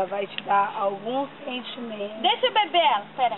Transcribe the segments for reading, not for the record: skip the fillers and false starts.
vai te dar alguns sentimentos. Deixa eu beber ela, pera.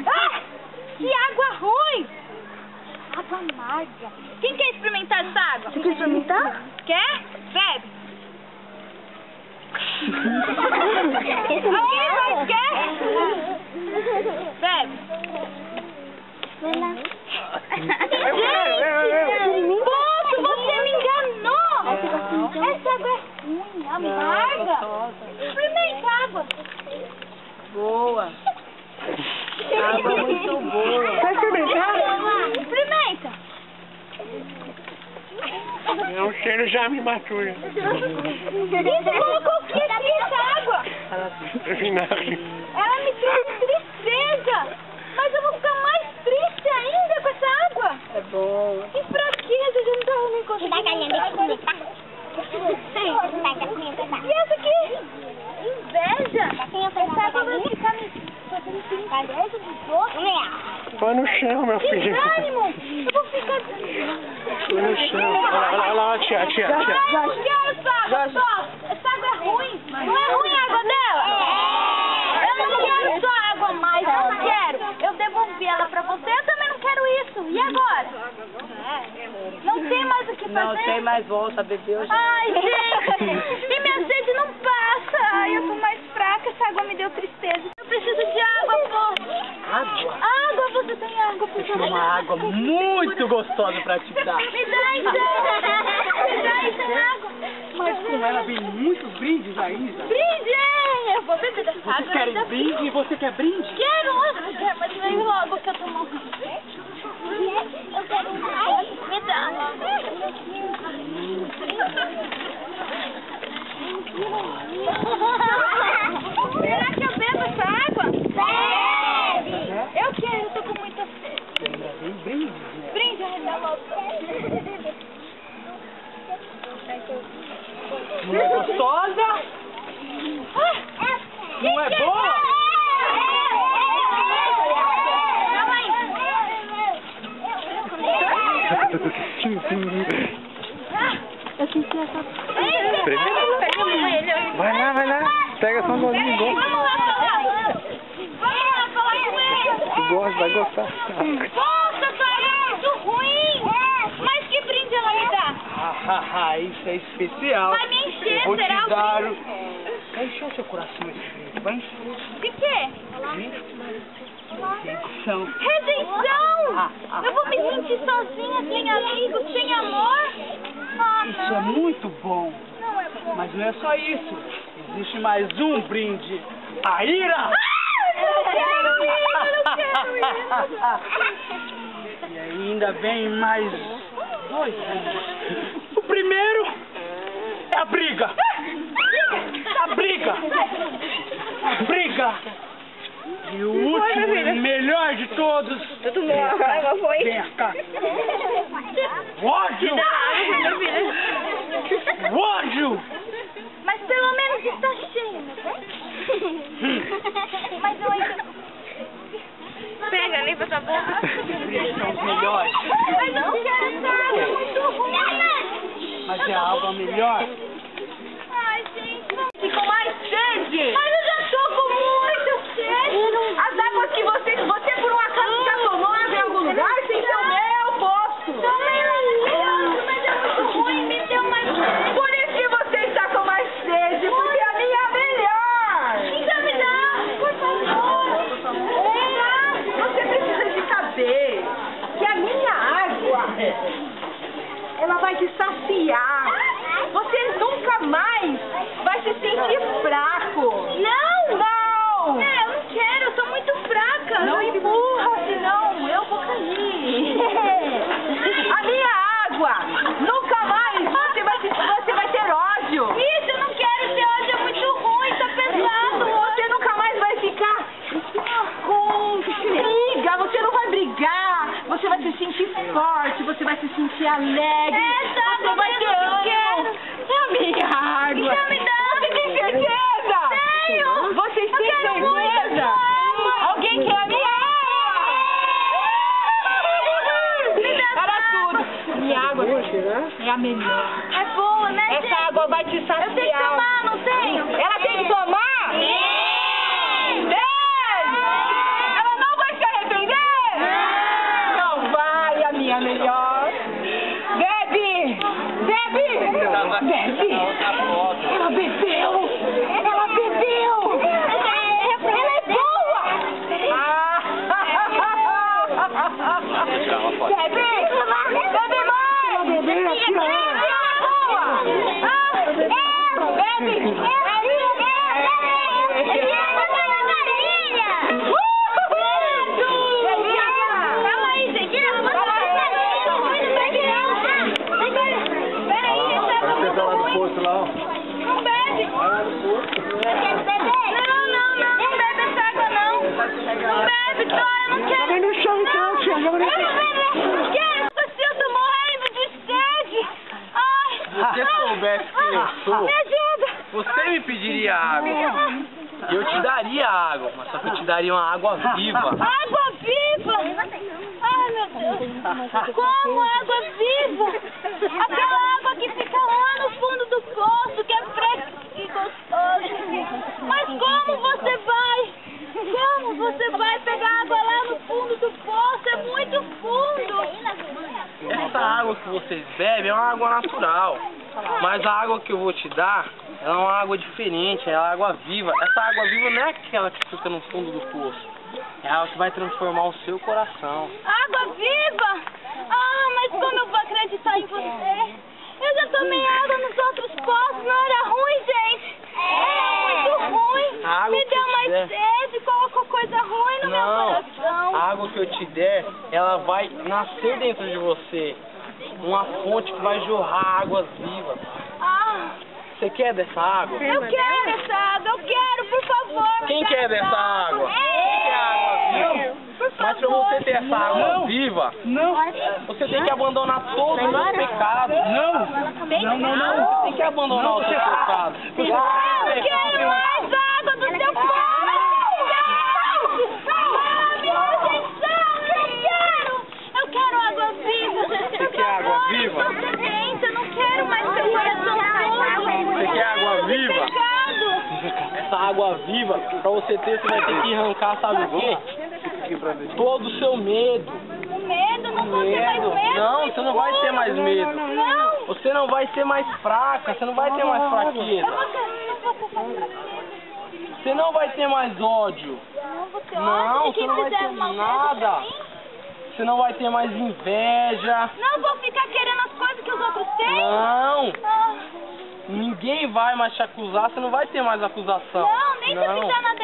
Ah, que água ruim! Água amarga. Quem quer experimentar essa água? Você quer experimentar? Quer? Bebe. Alguém mais quer? Bebe. Vai lá. Gente, poxa, você me enganou. Essa água é ruim, amarga. Experimenta a água. Boa. Água muito boa. Quer experimentar? Experimenta. É um cheiro já me matou. Você colocou o que aqui nessa água? Vinagre. Ela me trouxe tristeza. Mas eu vou ficar mais triste ainda com essa água. É bom. Que fraqueza, já não tava nem conseguindo. E essa aqui? Inveja. Essa água vai ficar me fazendo inveja dos outros. Põe no chão, meu filho. Desânimo. Eu vou ficar... Põe no chão. Olha lá, tia. Não quero essa água, só. Essa água é ruim. Não é ruim a água dela? Eu não quero só água mais, eu não quero. Eu devolvi ela pra você, eu também não quero isso. E agora? Não tem mais o que fazer? Não tem mais volta, bebeu já. Ai, gente. E minha sede não passa. Ai, eu tô mais fraca, essa água me deu tristeza. Eu preciso de água, pô. Água? Água, você tem água, por favor. Uma água muito gostosa pra te dar. Me dá então. Me dá então água. Mas como ela vem muitos brindes ainda. Brinde! Eu vou beber dessa água. Vocês querem brinde e você quer brinde? Quero, mas vem logo que eu tô morrendo. Eu quero mais. Me dá. Será que eu bebo essa água? Bebe. Eu quero, eu tô com muita sede. Ainda vem brinde, né? Brinde, ai, dá logo. Não é gostosa? Não é boa? Eu senti essa... Vai lá. Pega só um golinho igual. Vamos lá falar com ele. Tu gosta, vai gostar. Poxa, essa água é muito ruim. Mas que brinde ela me dá? Isso é especial. Vai me encher, Vou te será? dar o... Vai encher o seu coração esse brinde. Vai encher. De quê? Redenção. Redenção! Eu vou me sentir sozinha, sem amigos, sem amor? Ah, Isso é não. muito bom. Não é bom. Mas não é só isso. Existe mais um brinde. A ira! Ah, eu não quero isso! E ainda vem mais dois brindes. O primeiro é a briga. A briga. A briga. E o último e melhor de todos. Vem cá. O ódio. O ódio. Mas pelo menos está cheio, né? Mas eu ainda... Pega, limpa essa boca. Eles são os melhores. Mas não quero essa água, é muito ruim. Mas é a água melhor. Ai, gente, fico mais sede. Mas eu já tô com muita sede. As águas que você por um acaso já tomou em algum lugar, sem ser o meu posto. Também não, mas é muito ruim, me deu mais sede. Por isso que você está com mais sede, porque a minha é melhor. Então me dá, por favor. Você precisa de saber que a minha água, ela vai te saciar. Você nunca mais vai se sentir fraco. Não! Não! É, eu não quero, eu tô muito fraca. Não empurra, senão eu vou cair. A minha água, nunca mais você vai ter ódio. Isso, eu não quero, esse ódio é muito ruim, tá pesado. Você nunca mais vai ficar com briga, você não vai brigar, você vai se sentir forte, você vai se sentir alegre, Essa você água vai mesmo ter que eu ânimo. quero. É a minha água. Então me dá. Você tem certeza? Tenho. Vocês têm Eu quero muito certeza? essa água. Alguém quer a minha água? Me dá Para essa água. tudo. Minha água é a melhor. É boa. né, gente? Essa água vai te saciar. Eu tenho que tomar, não tem? Ela tem que tomar? Ela não vai se arrepender? Não vai, a minha melhor. Bebe! Bebe! Bebe! Ela bebeu! Ela bebeu! Ela é boa! Bebe! Bebe mais! Bebe! Poço lá, ó. Não bebe! Vai lá no poço. Não bebe essa água, não! Não bebe, só, eu não quero! Joga no chão então, tia. Joga no chão. Não quero! Eu tô morrendo de sede! Ai! Se você soubesse quem eu sou, Me ajuda! você me pediria água. Eu te daria água, mas só que eu te daria uma água viva. Água viva! Ai, meu Deus! Como água viva? Aquela água que fica lá no fundo do poço, que é fresca e gostosa. Mas como você vai? Como você vai pegar água lá no fundo do poço? É muito fundo! Essa água que vocês bebem é uma água natural. Mas a água que eu vou te dar, ela é uma água diferente, é uma água viva. Essa água viva não é aquela que fica no fundo do poço. É ela que vai transformar o seu coração. Água viva? Ah, mas como eu vou acreditar em você? Eu já tomei água nos outros poços, não era ruim, gente. Era muito ruim. A água Me que deu eu te mais der- sede, colocou coisa ruim no meu coração. A água que eu te der, ela vai nascer dentro de você. Uma fonte que vai jorrar águas vivas. Ah, Você quer dessa água? eu quero essa água, eu quero, por favor. Quem quer dessa água? Quem quer água viva? Por Mas pra favor. você ter essa água viva, você tem que abandonar todos os seus pecados. Você tem que abandonar os seus pecados. Eu quero mais água do seu poço. Eu quero água viva. Você quer água viva? Eu não quero mais seu coração sujo. Você quer água viva? Pecado. Essa água viva, pra você ter, você vai ter que arrancar, sabe o quê? Todo o seu medo. O medo, não vou ter mais medo. Não, você não vai ter mais medo. Não. Você não vai ser mais fraca, você não vai ter mais fraqueza. Eu vou ter mais fraqueza. Você não vai ter mais ódio. Não vou ter Não, ódio de você quem não vai fizer ter mal nada. pra mim. Você não vai ter mais inveja. Não vou ficar querendo as coisas que os outros têm. Não. Ah, Ninguém vai mais te acusar, você não vai ter mais acusação. não, nem se eu fizer nada